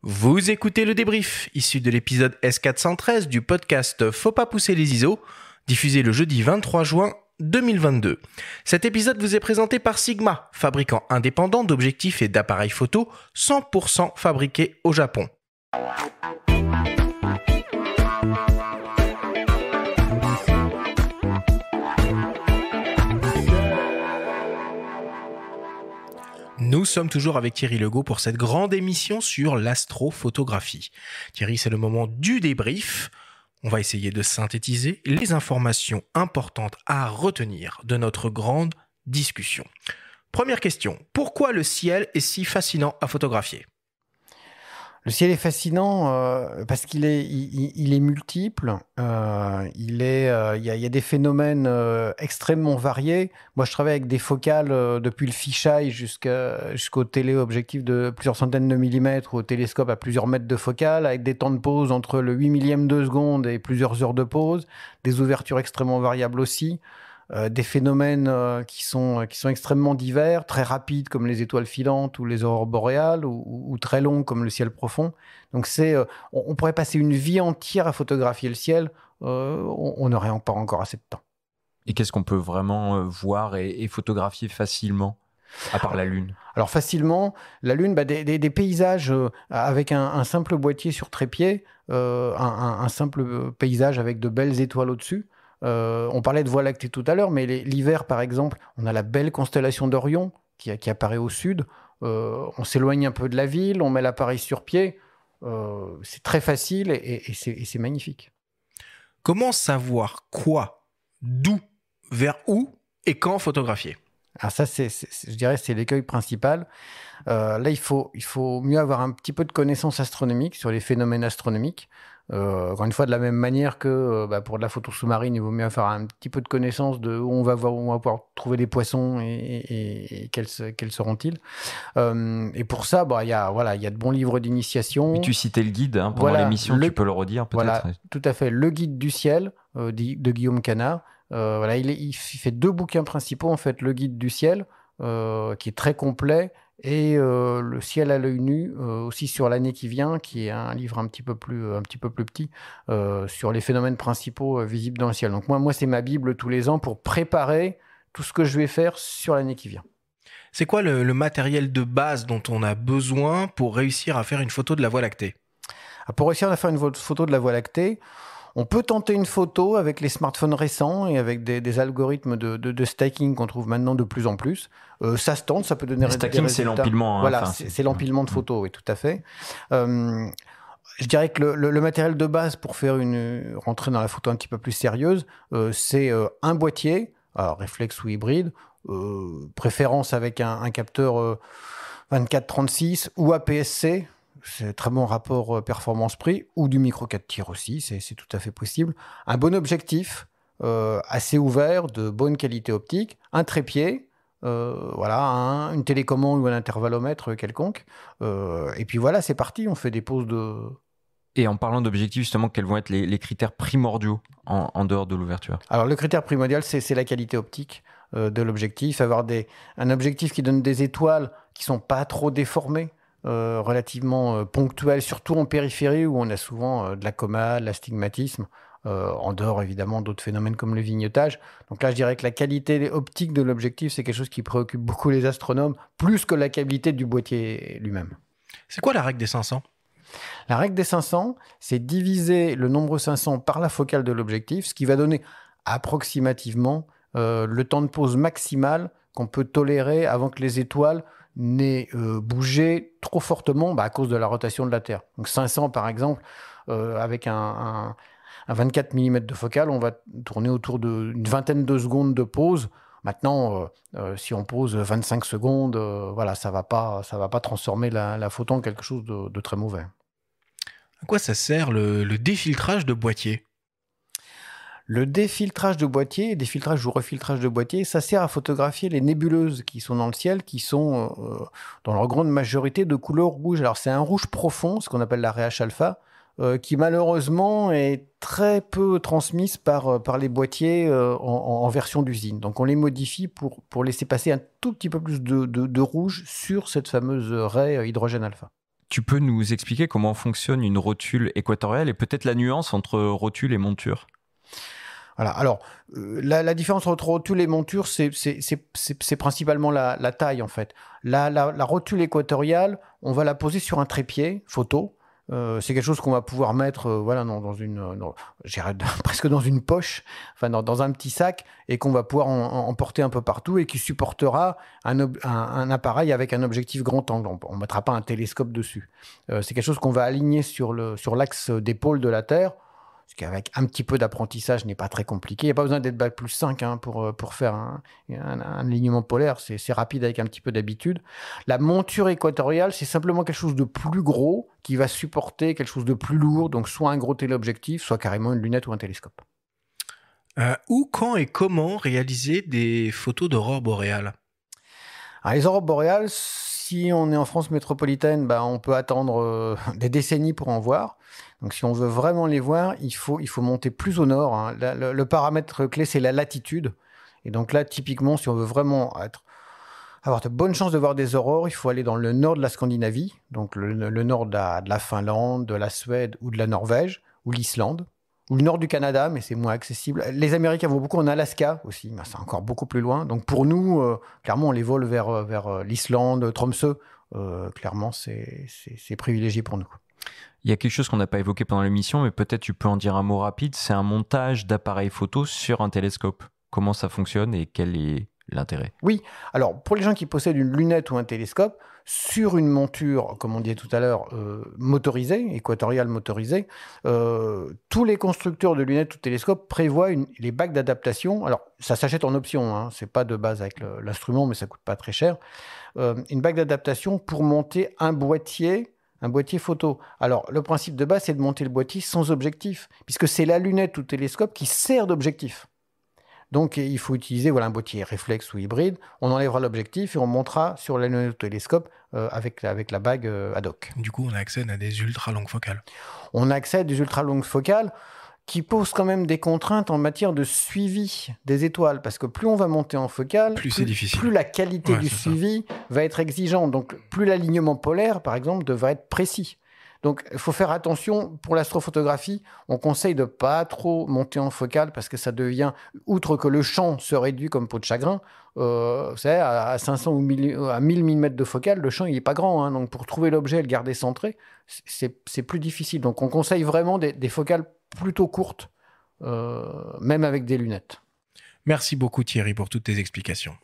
Vous écoutez le débrief, issu de l'épisode S413 du podcast Faut pas pousser les ISO, diffusé le jeudi 23 juin 2022. Cet épisode vous est présenté par Sigma, fabricant indépendant d'objectifs et d'appareils photo 100% fabriqués au Japon. Nous sommes toujours avec Thierry Legault pour cette grande émission sur l'astrophotographie. Thierry, c'est le moment du débrief. On va essayer de synthétiser les informations importantes à retenir de notre grande discussion. Première question, pourquoi le ciel est si fascinant à photographier ? Le ciel est fascinant parce qu'il est, il est multiple. Il y a des phénomènes extrêmement variés. Moi, je travaille avec des focales depuis le fisheye jusqu'au téléobjectif de plusieurs centaines de millimètres, au télescope à plusieurs mètres de focale, avec des temps de pause entre le 8 millième de seconde et plusieurs heures de pause, des ouvertures extrêmement variables aussi. Des phénomènes qui sont extrêmement divers, très rapides comme les étoiles filantes ou les aurores boréales, ou très longs comme le ciel profond. Donc on pourrait passer une vie entière à photographier le ciel, on n'aurait pas encore assez de temps. Et qu'est-ce qu'on peut vraiment voir et photographier facilement, à part la Lune ? Alors facilement, la Lune, des paysages avec un simple boîtier sur trépied, un simple paysage avec de belles étoiles au-dessus. On parlait de Voie lactée tout à l'heure, mais l'hiver, par exemple, on a la belle constellation d'Orion qui apparaît au sud. On s'éloigne un peu de la ville, on met l'appareil sur pied. C'est très facile et c'est magnifique. Comment savoir quoi, d'où, vers où et quand photographier ? Alors ça, je dirais, c'est l'écueil principal. Là, il faut mieux avoir un petit peu de connaissances astronomiques sur les phénomènes astronomiques. Encore une fois, de la même manière que pour de la photo sous-marine, il vaut mieux avoir un petit peu de connaissances de où on va pouvoir trouver des poissons et quels seront-ils. Et pour ça, il y a de bons livres d'initiation. Mais tu citais le guide pendant l'émission, tu peux le redire peut-être. Voilà, tout à fait. Le guide du ciel de Guillaume Canard. Il fait 2 bouquins principaux, en fait, le guide du ciel, qui est très complet, et le ciel à l'œil nu, aussi sur l'année qui vient, qui est un livre un petit peu plus petit, sur les phénomènes principaux visibles dans le ciel. Donc moi, c'est ma Bible tous les ans pour préparer tout ce que je vais faire sur l'année qui vient. C'est quoi le matériel de base dont on a besoin pour réussir à faire une photo de la Voie lactée ? Pour réussir à faire une photo de la Voie lactée, on peut tenter une photo avec les smartphones récents et avec des algorithmes de stacking qu'on trouve maintenant de plus en plus. Ça se tente, ça peut donner des résultats. Stacking, c'est l'empilement. Voilà, c'est l'empilement de photos, oui, tout à fait. Je dirais que le matériel de base pour rentrer dans la photo un petit peu plus sérieuse, c'est un boîtier, alors réflexe ou hybride, préférence avec un capteur 24-36 ou APS-C. C'est un très bon rapport performance-prix, ou du micro 4 tirs aussi, c'est tout à fait possible. Un bon objectif, assez ouvert, de bonne qualité optique, un trépied, une télécommande ou un intervallomètre quelconque. Et puis voilà, c'est parti, on fait des poses de... Et en parlant d'objectifs, justement, quels vont être les critères primordiaux en dehors de l'ouverture ? Alors le critère primordial, c'est la qualité optique de l'objectif, avoir un objectif qui donne des étoiles qui ne sont pas trop déformées, relativement ponctuel, surtout en périphérie où on a souvent de la coma, de l'astigmatisme, en dehors évidemment d'autres phénomènes comme le vignetage. Donc là, je dirais que la qualité optique de l'objectif, c'est quelque chose qui préoccupe beaucoup les astronomes, plus que la qualité du boîtier lui-même. C'est quoi la règle des 500 ? La règle des 500, c'est diviser le nombre 500 par la focale de l'objectif, ce qui va donner approximativement le temps de pause maximal qu'on peut tolérer avant que les étoiles n'aient bougé trop fortement à cause de la rotation de la Terre. Donc 500 par exemple, avec un 24 mm de focale, on va tourner autour d'une vingtaine de secondes de pause. Maintenant, si on pose 25 secondes, ça va pas transformer la photo en quelque chose de très mauvais. À quoi ça sert le défiltrage de boîtier ? Le défiltrage de boîtier, défiltrage ou refiltrage de boîtier, ça sert à photographier les nébuleuses qui sont dans le ciel, qui sont dans leur grande majorité de couleur rouge. Alors c'est un rouge profond, ce qu'on appelle la RH alpha, qui malheureusement est très peu transmise par les boîtiers en version d'usine. Donc on les modifie pour laisser passer un tout petit peu plus de rouge sur cette fameuse raie hydrogène alpha. Tu peux nous expliquer comment fonctionne une rotule équatoriale et peut-être la nuance entre rotule et monture? Voilà. Alors, la différence entre rotule et monture, c'est principalement la taille, en fait. La rotule équatoriale, on va la poser sur un trépied photo. C'est quelque chose qu'on va pouvoir mettre voilà, presque dans une poche, enfin dans un petit sac, et qu'on va pouvoir en porter un peu partout, et qui supportera un appareil avec un objectif grand angle. On ne mettra pas un télescope dessus. C'est quelque chose qu'on va aligner sur l'axe d'épaule de la Terre, ce qui, avec un petit peu d'apprentissage, n'est pas très compliqué. Il n'y a pas besoin d'être bac plus 5 pour faire un alignement polaire. C'est rapide avec un petit peu d'habitude. La monture équatoriale, c'est simplement quelque chose de plus gros qui va supporter quelque chose de plus lourd, donc soit un gros téléobjectif, soit carrément une lunette ou un télescope. Où, quand et comment réaliser des photos d'aurore boréale? Alors, les aurores boréales, si on est en France métropolitaine, on peut attendre des décennies pour en voir. Donc, si on veut vraiment les voir, il faut monter plus au nord. Hein. Le paramètre clé, c'est la latitude. Et donc là, typiquement, si on veut vraiment avoir de bonnes chances de voir des aurores, il faut aller dans le nord de la Scandinavie, donc le nord de la Finlande, de la Suède ou de la Norvège, ou l'Islande, ou le nord du Canada, mais c'est moins accessible. Les Américains vont beaucoup en Alaska aussi, mais c'est encore beaucoup plus loin. Donc pour nous, clairement, on les vole vers l'Islande, Tromsø. Clairement, c'est privilégié pour nous. Il y a quelque chose qu'on n'a pas évoqué pendant l'émission, mais peut-être tu peux en dire un mot rapide. C'est un montage d'appareils photo sur un télescope. Comment ça fonctionne et quel est l'intérêt? Oui, alors pour les gens qui possèdent une lunette ou un télescope, sur une monture, comme on disait tout à l'heure, motorisée, équatoriale motorisée, tous les constructeurs de lunettes ou de télescopes prévoient les bacs d'adaptation. Alors, ça s'achète en option, hein, c'est pas de base avec l'instrument, mais ça coûte pas très cher. Une bac d'adaptation pour monter un boîtier photo. Alors, le principe de base, c'est de monter le boîtier sans objectif, puisque c'est la lunette ou le télescope qui sert d'objectif. Donc, il faut utiliser un boîtier réflexe ou hybride. On enlèvera l'objectif et on montera sur la lunette ou télescope avec la bague ad hoc. Du coup, on a accès à des ultra longues focales. On a accès à des ultra longues focales qui posent quand même des contraintes en matière de suivi des étoiles. Parce que plus on va monter en focale, plus c'est difficile. Plus la qualité du suivi va être exigeante. Donc, plus l'alignement polaire, par exemple, devra être précis. Donc, il faut faire attention. Pour l'astrophotographie, on conseille de ne pas trop monter en focale parce que ça devient, outre que le champ se réduit comme peau de chagrin, vous savez, à 500 ou 1000 mm de focale, le champ, il n'est pas grand. Hein, donc, pour trouver l'objet et le garder centré, c'est plus difficile. Donc, on conseille vraiment des focales plutôt courtes, même avec des lunettes. Merci beaucoup Thierry pour toutes tes explications.